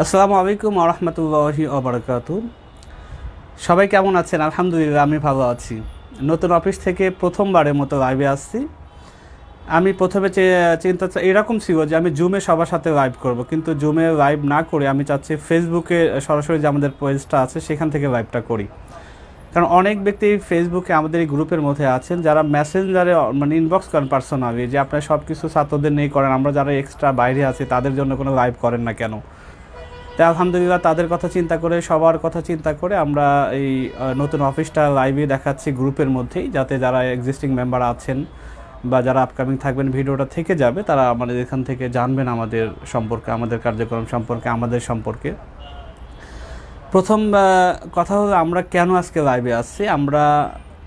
আসসালামু আলাইকুম ওয়া রাহমাতুল্লাহি ওয়া বারাকাতুহু। সবাই কেমন আছেন? আলহামদুলিল্লাহ আমি ভালো আছি। নতুন অফিস থেকে প্রথমবারের মতো লাইভে আসছি। আমি প্রথমে চিন্তা এরকম ছিল যে আমি জুমে সবার সাথে লাইভ করব, কিন্তু জুমে লাইভ না করে আমি চাচ্ছি ফেসবুকে সরাসরি যে আমাদের পেজটা আছে সেখান থেকে লাইভটা করি। কারণ অনেক ব্যক্তি ফেসবুকে আমাদের এই গ্রুপের মধ্যে আছেন যারা মেসেঞ্জারে মানে ইনবক্স করেন পার্সোনালি যে আপনারা সব কিছু ছাত্রদের নিয়ে করেন, আমরা যারা এক্সট্রা বাইরে আছি তাদের জন্য কোনো লাইভ করেন না কেন। তাই আলহামদুলিল্লাহ তাদের কথা চিন্তা করে, সবার কথা চিন্তা করে আমরা এই নতুন অফিসটা লাইভে দেখাচ্ছি গ্রুপের মধ্যেই, যাতে যারা এক্সিস্টিং মেম্বার আছেন বা যারা আপকামিং থাকবেন ভিডিওটা থেকে যাবে তারা আমাদের এখান থেকে জানবেন আমাদের সম্পর্কে, আমাদের কার্যক্রম সম্পর্কে, আমাদের সম্পর্কে। প্রথম কথা হলো আমরা কেন আজকে লাইভে আসছি। আমরা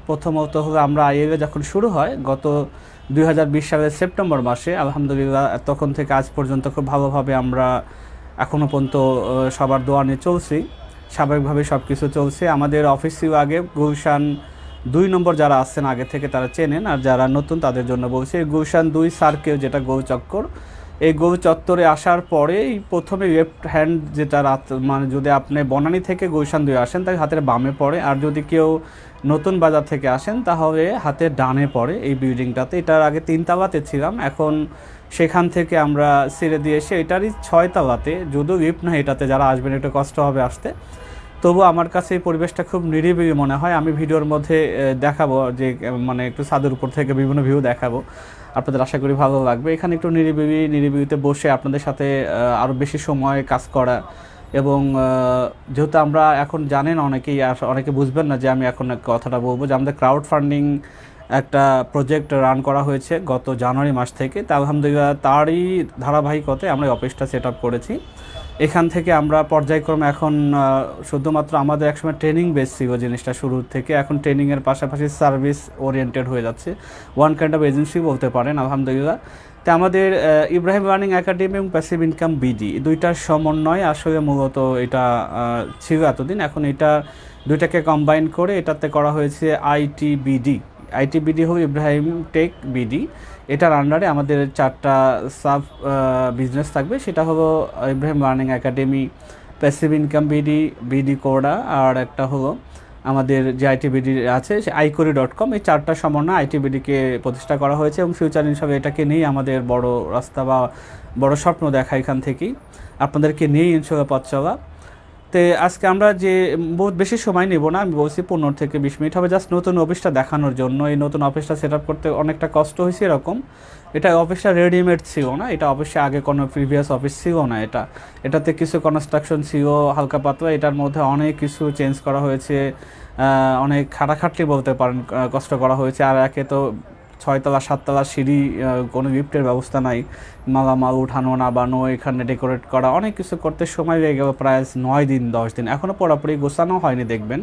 প্রথমত হলো আমরা আইএলএ যখন শুরু হয় গত 2020 সালের সেপ্টেম্বর মাসে, আলহামদুলিল্লাহ তখন থেকে আজ পর্যন্ত খুব ভালোভাবে আমরা এখনও পর্যন্ত সবার দোয়া নিয়ে চলছি, স্বাভাবিকভাবে সব কিছু চলছে। আমাদের অফিস ছিল আগে গুলশান 2 নম্বর, যারা আসছেন আগে থেকে তারা চেনেন, আর যারা নতুন তাদের জন্য বলছি গুলশান 2 সার্কেল, যেটা গোল চক্কর। এই গোল চত্বরে আসার পরেই প্রথমে লেফট হ্যান্ড, যেটা মানে যদি আপনি বনানী থেকে গুলশান 2 আসেন তাহলে হাতের বামে পড়ে, আর যদি কেউ নতুন বাজার থেকে আসেন তাহলে হাতের ডানে পড়ে এই বিল্ডিংটাতে। এটার আগে 3 তলাতে ছিলাম, এখন সেখান থেকে আমরা ছেড়ে দিয়ে এসে এটারই 6 তলাতে, যদিও লিফট না এটাতে, যারা আসবেন একটু কষ্ট হবে আসতে। তবু আমার কাছে এই পরিবেশটা খুব নিরিবিলি মনে হয়। আমি ভিডিওর মধ্যে দেখাবো যে মানে একটু ছাদের উপর থেকে বিভিন্ন ভিউ দেখাবো, আপনাদের আশা করি ভালো লাগবে। এখানে একটু নিরিবিলিতে বসে আপনাদের সাথে আরও বেশি সময় কাজ করা, এবং যেহেতু আমরা এখন জানেন অনেকেই, আর অনেকে বুঝবেন না যে আমি এখন কথাটা বলবো, যে আমাদের ক্রাউড ফান্ডিং একটা প্রজেক্ট রান করা হয়েছে গত জানুয়ারি মাস থেকে। তা আলহামদুলিল্লাহ তারই ধারাবাহিকতায় আমরা অফিসটা সেট আপ করেছি। এখান থেকে আমরা পর্যায়ক্রমে এখন শুধুমাত্র আমাদের একসময় ট্রেনিং বেস ছিল জিনিসটা শুরুর থেকে, এখন ট্রেনিংয়ের পাশাপাশি সার্ভিস ওরিয়েন্টেড হয়ে যাচ্ছে, ওয়ান কাইন্ড অফ এজেন্সি বলতে পারেন আলহামদুলিল্লাহ। তো আমাদের ইব্রাহিম লার্নিং একাডেমি এবং প্যাসিভ ইনকাম বিডি দুইটার সমন্বয় আসলে মূলত এটা ছিল এতদিন। এখন এটা দুইটাকে কম্বাইন করে এটাতে করা হয়েছে আইটিবিডি। আইটিবিডি হল ইব্রাহিম টেক বিডি। এটার আন্ডারে আমাদের 4টা সাব বিজনেস থাকবে, সেটা হলো Ibrahim learning academy, passive income BD, BD কোডা, আর একটা হলো আমাদের যে আইটিবিডি আছে সে iCori.com। এই 4টা সমন্বয় আইটিবিডিকে প্রতিষ্ঠা করা হয়েছে, এবং ফিউচার হিসাবে এটাকে নিয়েই আমাদের বড় রাস্তা বা বড় স্বপ্ন দেখা, এখান থেকেই আপনাদেরকে নিয়েই ইনশাআল্লাহ পথ চলা। তো আজকে আমরা যে বহুত বেশি সময় নেব না, আমি বলছি 15 থেকে 20 মিনিট হবে, জাস্ট নতুন অফিসটা দেখানোর জন্য। এই নতুন অফিসটা সেট আপ করতে অনেকটা কষ্ট হয়েছে এরকম। এটা অফিসটা রেডিমেড ছিল না, এটা অবশ্যই আগে কোনো প্রিভিয়াস অফিস ছিল না। এটাতে কিছু কনস্ট্রাকশন ছিল হালকা পাতলা, এটার মধ্যে অনেক কিছু চেঞ্জ করা হয়েছে, অনেক খাটাখাটনি বলতে পারেন, কষ্ট করা হয়েছে। আর একে তো 6 তলা 7 তলা সিঁড়ি, কোনো লিফটের ব্যবস্থা নাই, মালামাল উঠানো নামানো, এখানে ডেকোরেট করা, অনেক কিছু করতে সময় লেগে গেল প্রায় 9 দিন 10 দিন। এখনও পুরোপুরি গোছানো হয়নি, দেখবেন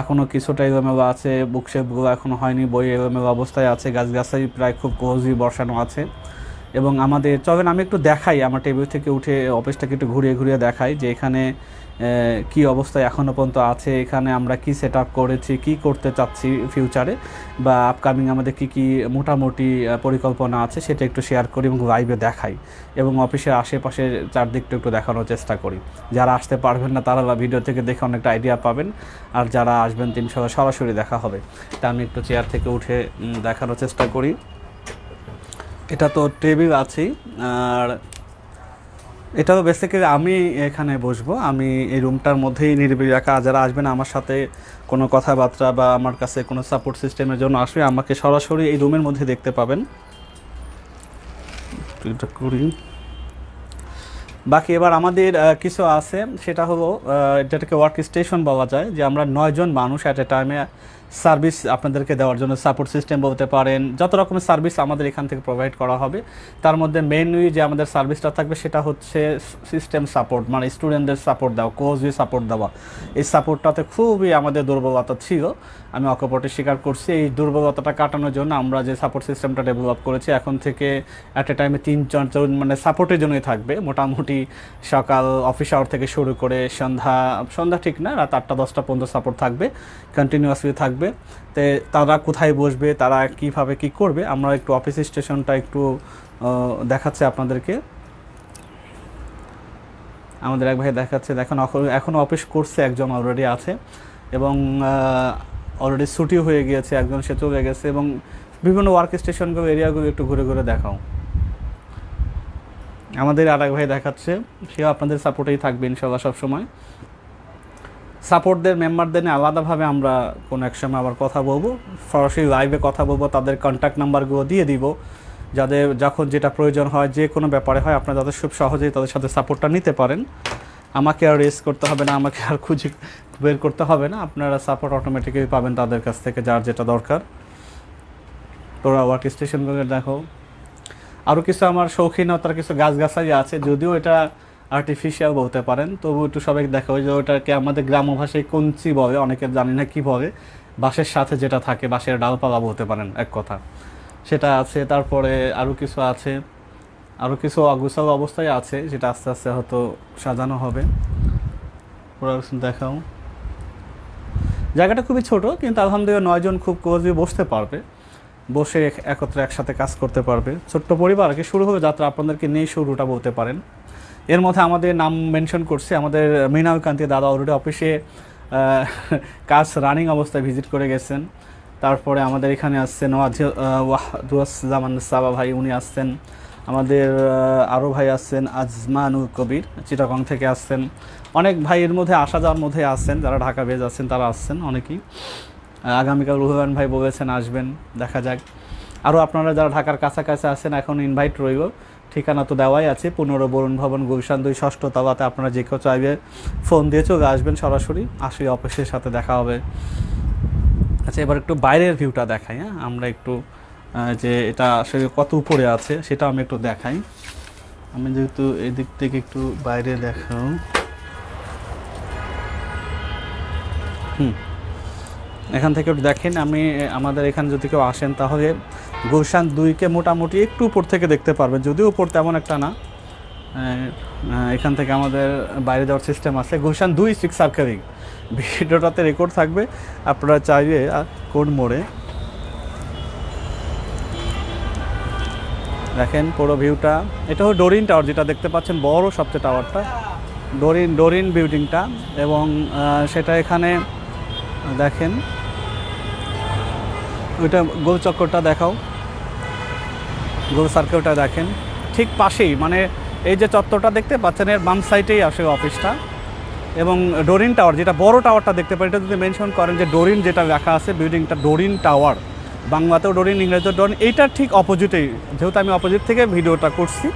এখনও কিছুটা এলোমেলো আছে, বুকশেপগুলো এখনও হয়নি, বই এলোমেলো অবস্থায় আছে, গাছগাছালি প্রায় খুব ক্লোজলি বসানো আছে। এবং আমাদের চলেন আমি একটু দেখাই, আমার টেবিল থেকে উঠে অফিসটাকে একটু ঘুরিয়ে ঘুরিয়ে দেখাই যে এখানে কি অবস্থায় এখনও পর্যন্ত আছে, এখানে আমরা কি সেট আপ করেছি, কি করতে চাচ্ছি ফিউচারে, বা আপকামিং আমাদের কি কি মোটামুটি পরিকল্পনা আছে সেটা একটু শেয়ার করি এবং লাইভে দেখাই, এবং অফিসের আশেপাশে চারদিকটা একটু দেখানোর চেষ্টা করি। যারা আসতে পারবেন না তারা ভিডিও থেকে দেখে অনেকটা আইডিয়া পাবেন, আর যারা আসবেন সরাসরি দেখা হবে। তা আমি একটু চেয়ার থেকে উঠে দেখানোর চেষ্টা করি। এটা তো টেবিল আছেই, আর এটাও বেসিক্যালি আমি এখানে বসবো, আমি এই রুমটার মধ্যেই নিরিবিলি রাখা। যারা আসবেন আমার সাথে কোনো কথাবার্তা বা আমার কাছে কোনো সাপোর্ট সিস্টেমের জন্য আসবে, আমাকে সরাসরি এই রুমের মধ্যে দেখতে পাবেন। এটা করি। বাকি এবার আমাদের কিছু আছে, সেটা হলো যেটাকে ওয়ার্ক স্টেশন বলা যায়, যে আমরা 9 জন মানুষ অ্যাট এ টাইমে সার্ভিস আপনাদেরকে দেওয়ার জন্য, সাপোর্ট সিস্টেম বলতে পারেন, যত রকমের সার্ভিস আমাদের এখান থেকে প্রোভাইড করা হবে। তার মধ্যে মেইনলি যে আমাদের সার্ভিসটা থাকবে সেটা হচ্ছে সিস্টেম সাপোর্ট, মানে স্টুডেন্টদের সাপোর্ট দেওয়া, কোচদের সাপোর্ট দেওয়া। এই সাপোর্টটাতে খুবই আমাদের দুর্বলতা ছিল, আমি অকপটে স্বীকার করছি। এই দুর্বলতাটা কাটানোর জন্য আমরা যে সাপোর্ট সিস্টেমটা ডেভেলপ করেছি, এখন থেকে অ্যাট এ টাইমে 3 জন মানে সাপোর্টের জন্যই থাকবে। মোটামুটি সকাল অফিস আওয়ার থেকে শুরু করে সন্ধ্যা ঠিক না, রাত 8টা 10টা পর্যন্ত সাপোর্ট থাকবে, কন্টিনিউয়াসলি থাকবে। তো তারা কোথায় বসবে, তারা কিভাবে কি করবে, আমরা একটু অফিস স্টেশনটা একটু দেখাচ্ছে আপনাদেরকে। আমাদের এক ভাই দেখাচ্ছে, দেখুন এখনও অফিস করছে, একজন অলরেডি আছে এবং অলরেডি ছুটি হয়ে গিয়েছে, একজন সে চলে গেছে। এবং বিভিন্ন ওয়ার্ক স্টেশনগুলো এরিয়াগুলো একটু ঘুরে ঘুরে দেখাও। আমাদের আর এক ভাই দেখাচ্ছে, সেও আপনাদের সাপোর্টেই থাকবে ইনশাল্লাহ সবসময়। সাপোর্টদের মেম্বারদের নিয়ে আলাদাভাবে আমরা কোনো এক সময় আবার কথা বলবো, সরাসরি লাইভে কথা বলবো, তাদের কন্ট্যাক্ট নাম্বারগুলো দিয়ে দিব, যাদের যখন যেটা প্রয়োজন হয়, যে কোনো ব্যাপারে হয়, আপনারা যাদের খুব সহজেই তাদের সাথে সাপোর্টটা নিতে পারেন। আমাকে আর রেস করতে হবে না, আমাকে আর খুঁজে বের করতে হবে না, আপনারা সাপোর্ট অটোমেটিক্যালি পাবেন তাদের কাছ থেকে, যার যেটা দরকার। তোরা ওয়ার্ক স্টেশনগুলো দেখো। আরও কিছু আমার শৌখিনতার কিছু গাছগাছালি আছে, যদিও এটা আর্টিফিশিয়াল বলতে পারেন, তবু একটু সবাই দেখো। ওই যে ওটাকে আমাদের গ্রাম্য ভাষায় কঞ্চি বলে, অনেকে জানি না কী বলে, বাঁশের সাথে যেটা থাকে, বাঁশের ডালপালা বলতে পারেন এক কথা, সেটা আছে। তারপরে আরও কিছু আছে, আরও কিছু অগুছাল অবস্থায় আছে, যেটা আস্তে আস্তে হয়তো সাজানো হবে। ওরা দেখাও। জায়গাটা খুবই ছোট, কিন্তু আলহামদুলিল্লাহ 9 জন খুব কোজে বসতে পারবে, বসে একত্রে একসাথে কাজ করতে পারবে। ছোট্ট পরিবার কি শুরু হবে যাত্রা, আপনাদেরকে নিয়ে শুরুটা বলতে পারেন। এর মধ্যে আমাদের নাম মেনশন করছে, আমাদের মৃণাল কান্তি দাদা অলরেডি অফিসে কাজ রানিং অবস্থায় ভিজিট করে গেছেন। তারপরে আমাদের এখানে আসছেন ওয়াহদুজ্জামান সাবা ভাই, উনি আসছেন। আমাদের আরও ভাই আসছেন, আজমানুল কবির চিটাগং থেকে আসছেন। অনেক ভাই এর মধ্যে আসা যাওয়ার মধ্যে আসছেন, যারা ঢাকা বেজ আছেন তারা আসছেন অনেকেই। আগামীকাল রুহুমান ভাই বলেছেন আসবেন, দেখা যাক। আরও আপনারা যারা ঢাকার কাছাকাছি আছেন, এখন ইনভাইট রইল, ঠিকানা তো দেওয়াই আছে, 15 বরুণ ভবন, গুলশান 2 ষষ্ঠ তলাতে। আপনারা যে কেউ চাইবে ফোন দিয়ে চলে আসবেন, সরাসরি আসলে অফিসের সাথে দেখা হবে। আচ্ছা, এবার একটু বাইরের ভিউটা দেখাই। হ্যাঁ, আমরা একটু যে এটা আসলে কত উপরে আছে সেটা আমি একটু দেখাই। আমি যেহেতু এদিক থেকে একটু বাইরে দেখাও। এখান থেকে একটু দেখেন। আমাদের এখানে যদি কেউ আসেন তাহলে গুলশান 2কে মোটামুটি একটু উপর থেকে দেখতে পারবেন, যদিও উপর তেমন একটা না। এখান থেকে আমাদের বাইরে যাওয়ার সিস্টেম আছে। গুলশান 2 6 সার্কেলিং, ভিডিওটাতে রেকর্ড থাকবে, আপনারা চাইবে কোন মোড়ে দেখেন পুরো ভিউটা। এটা হলো ডোরিন টাওয়ার, যেটা দেখতে পাচ্ছেন বড় সবচেয়ে টাওয়ারটা, ডোরিন বিল্ডিংটা। এবং সেটা এখানে দেখেন, ওইটা গোল চক্করটা দেখাও, গোল সার্কেলটা দেখেন, ঠিক পাশেই, মানে এই যে চত্বরটা দেখতে পাচ্ছেন এর বাম সাইডেই আসে অফিসটা। এবং ডোরিন টাওয়ার, যেটা বড় টাওয়ারটা দেখতে পারেন, এটা যদি মেনশন করেন যে ডোরিন যেটা লেখা আছে বিল্ডিংটা ডোরিন টাওয়ার, বাংলাতেও ডোরিন, ইংরেজিতেও ডোরিন, এইটার ঠিক অপোজিটেই, যেহেতু আমি অপোজিট থেকে ভিডিওটা করছি,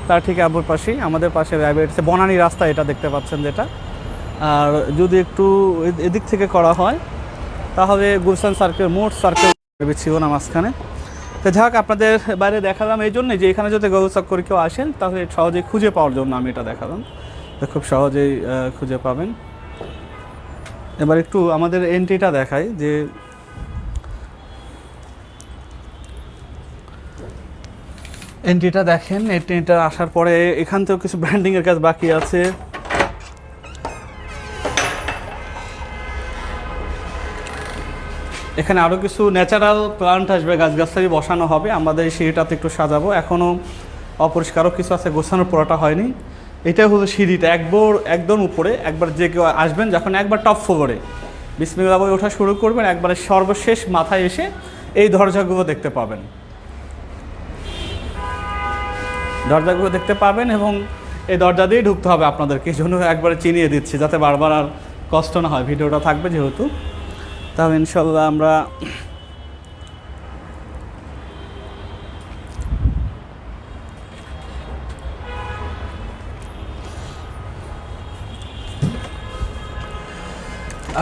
তার ঠিক আবার পাশেই আমাদের পাশে বনানী রাস্তা, এটা দেখতে পাচ্ছেন যেটা। আর যদি একটু এদিক থেকে করা হয় তাহলে গুলশান সার্কেল, মোট সার্কেল ছিল না মাঝখানে। তো যাক, আপনাদের বাইরে দেখালাম এই জন্যই যে এখানে যদি গোল চক্করে কেউ আসেন তাহলে সহজেই খুঁজে পাওয়ার জন্য আমি এটা দেখালাম, তো খুব সহজেই খুঁজে পাবেন। এবার একটু আমাদের এন্ট্রিটা দেখাই, যে এন্ট্রিটা দেখেন। এন্ট্রিটা আসার পরে এখান থেকেও কিছু ব্র্যান্ডিংয়ের কাজ বাকি আছে। এখানে আরও কিছু ন্যাচারাল প্লান্ট আসবে, গাছগাছালি বসানো হবে, আমাদের সিঁড়িটাতে একটু সাজাবো। এখনও অপরিষ্কারও কিছু আছে, গোছানোর পড়াটা হয়নি। এটাই হলো সিঁড়িটা, একদম উপরে। একবার যে কেউ আসবেন, যখন একবার টপ ফ্লোরে বিসমিল্লাহ বলে ওঠা শুরু করবেন, একবারে সর্বশেষ মাথায় এসে এই দরজাগুলো দেখতে পাবেন, দরজাগুলো দেখতে পাবেন। এবং এই দরজা দিয়েই ঢুকতে হবে আপনাদেরকে, এই জন্য একবারে চিনিয়ে দিচ্ছি যাতে বারবার আর কষ্ট না হয়। ভিডিওটা থাকবে যেহেতু, তাহলে ইনশাল্লাহ আমরা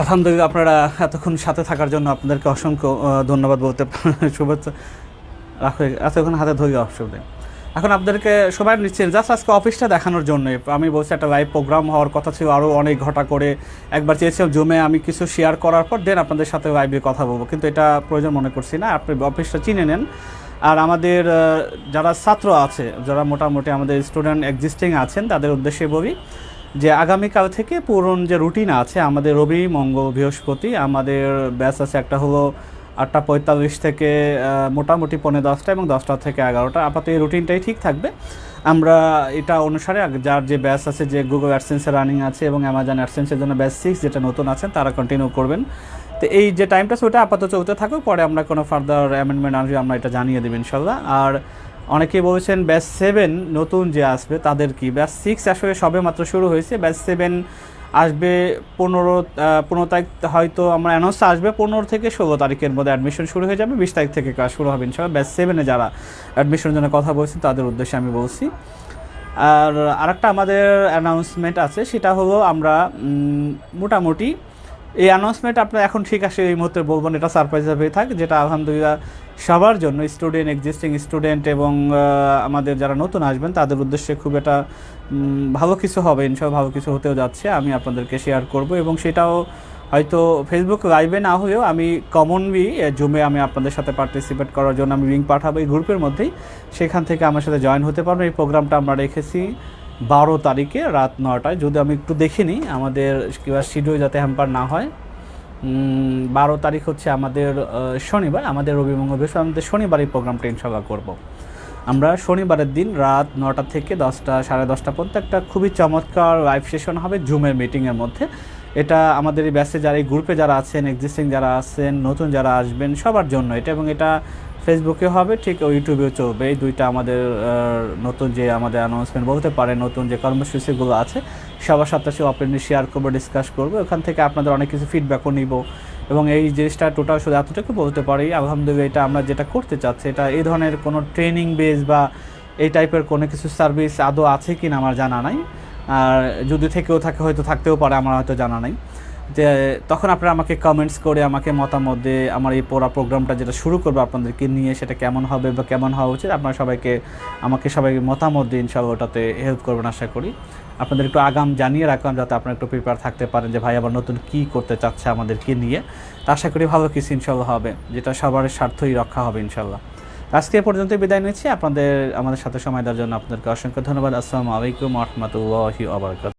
আলহামদুলিল্লাহ, আপনারা এতক্ষণ সাথে থাকার জন্য আপনাদেরকে অসংখ্য ধন্যবাদ বলতে, শুভেচ্ছা রাখো। এতক্ষণ হাতে ধরি অসুবিধা। এখন আপনাদেরকে সবাই নিচ্ছেন জাস্ট আজকে অফিসটা দেখানোর জন্য। আমি বলছি একটা লাইভ প্রোগ্রাম হওয়ার কথা ছিল, আরও অনেক ঘটা করে একবার চেয়েছিলাম জুমে আমি কিছু শেয়ার করার পর দেন আপনাদের সাথে লাইভে কথা বলবো, কিন্তু এটা প্রয়োজন মনে করছি না। আপনি অফিসটা চিনে নেন। আর আমাদের যারা ছাত্র আছে, যারা মোটামুটি আমাদের স্টুডেন্ট এক্সিস্টিং আছেন, তাদের উদ্দেশ্যে বলি যে আগামীকাল থেকে পুরন যে রুটিন আছে আমাদের, রবি মঙ্গল বৃহস্পতি আমাদের ব্যাচ আছে, একটা হলো 8:45 থেকে মোটামুটি 9:45 এবং 10টা থেকে 11টা। আপাতত এই রুটিনটাই ঠিক থাকবে। আমরা এটা অনুসারে যার যে ব্যাচ আছে, যে গুগল অ্যাডসেন্সে রানিং আছে এবং অ্যামাজন অ্যাডসেন্সের জন্য ব্যাচ 6 যেটা নতুন আছেন তারা কন্টিনিউ করবেন। তো এই যে টাইমটা ওটা আপাতত চলতে থাকুক, পরে আমরা কোনো ফার্দার অ্যামেন্ডমেন্ট আসবে আমরা এটা জানিয়ে দেবো ইনশাল্লাহ। আর অনেকেই বলছেন ব্যাচ 7 নতুন যে আসবে তাদের কি, ব্যাচ 6 আসলে সবে মাত্র শুরু হয়েছে, ব্যাচ 7 আসবে 15 তারিখ হয়তো আমরা অ্যানাউন্স আসবে, 15 থেকে 16 তারিখের মধ্যে অ্যাডমিশন শুরু হয়ে যাবে, 20 তারিখ থেকে ক্লাস শুরু হবে ইনশাল্লাহ। ব্যাচ 7-এ যারা অ্যাডমিশনের জন্য কথা বলছি তাদের উদ্দেশ্যে আমি বলছি। আর আরেকটা আমাদের অ্যানাউন্সমেন্ট আছে, সেটা হলো আমরা মোটামুটি এই অ্যানাউন্সমেন্ট আপনার এখন ঠিক আছে এই মুহূর্তে বলবো না, এটা সারপ্রাইজ হয়ে থাক, যেটা আলহামদুলিল্লাহ সবার জন্য, স্টুডেন্ট, এক্সিস্টিং স্টুডেন্ট এবং আমাদের যারা নতুন আসবেন তাদের উদ্দেশ্যে খুব একটা ভালো কিছু হবে ইনশাল্লাহ, ভালো কিছু হতেও যাচ্ছে, আমি আপনাদেরকে শেয়ার করব। এবং সেটাও হয়তো ফেসবুক লাইভে না হলেও আমি কমনলি জুমে আমি আপনাদের সাথে পার্টিসিপেট করার জন্য আমি লিঙ্ক পাঠাবো এই গ্রুপের মধ্যেই, সেখান থেকে আমার সাথে জয়েন হতে পারবেন। এই প্রোগ্রামটা আমরা রেখেছি 12 তারিখে রাত 9টায়, যদি আমি একটু দেখিনি আমাদের কিংবা শিডিউল যাতে হ্যাম্পার না হয়। 12 তারিখ হচ্ছে আমাদের শনিবার, আমাদের রবি মঙ্গল বৃহস্পতি, আমাদের শনিবার এই প্রোগ্রামটা ইনশাল্লাহ করব। আমরা শনিবারের দিন রাত 9টা থেকে 10টা, 10:30 পর্যন্ত একটা খুবই চমৎকার লাইভ সেশন হবে জুমের মিটিংয়ের মধ্যে। এটা আমাদের এই ব্যাচে যারা এই গ্রুপে যারা আছেন, এক্সিস্টিং যারা আছেন, নতুন যারা আসবেন সবার জন্য এটা, এবং এটা ফেসবুকে হবে, ঠিক ইউটিউবেও চলবে। এই দুইটা আমাদের নতুন যে আমাদের অ্যানাউন্সমেন্ট বলতে পারে, নতুন যে কর্মসূচিগুলো আছে সবার সাথে ওপেনলি শেয়ার করবো, ডিসকাস করবো, ওখান থেকে আপনাদের অনেক কিছু ফিডব্যাকও নিব। এবং এই জিনিসটা টোটাল শুধু এতটুকু বলতে পারি আলহামদুলিল্লাহ, এটা আমরা যেটা করতে চাচ্ছি এটা এই ধরনের কোনো ট্রেনিং বেস বা এই টাইপের কোনো কিছু সার্ভিস আদৌ আছে কি না আমার জানা নাই, আর যদি থেকেও থাকে হয়তো থাকতেও পারে, আমার হয়তো জানা নাই। যে তখন আপনারা আমাকে কমেন্টস করে আমাকে মতামত দিয়ে আমার এই পুরো প্রোগ্রামটা যেটা শুরু করবো আপনাদেরকে নিয়ে, সেটা কেমন হবে বা কেমন হওয়া উচিত, আপনারা আমাকে সবাইকে মতামত দিয়ে ইনশাআল্লাহ ওটাতে হেল্প করবেন আশা করি। আপনাদের একটু আগাম জানিয়ে রাখলাম যাতে আপনারা একটু প্রিপেয়ার থাকতে পারেন যে ভাই আবার নতুন কী করতে চাচ্ছে আমাদেরকে নিয়ে। তা আশা করি ভালো কিছু ইনশাআল্লাহ হবে, যেটা সবার স্বার্থই রক্ষা হবে ইনশাআল্লাহ। আজকে এ পর্যন্ত বিদায় নিচ্ছি। আমাদের সাথে সময় দেওয়ার জন্য আপনাদেরকে অসংখ্য ধন্যবাদ। আসসালামু আলাইকুম ওয়া রাহমাতুল্লাহি ওয়া বারাকাতুহু।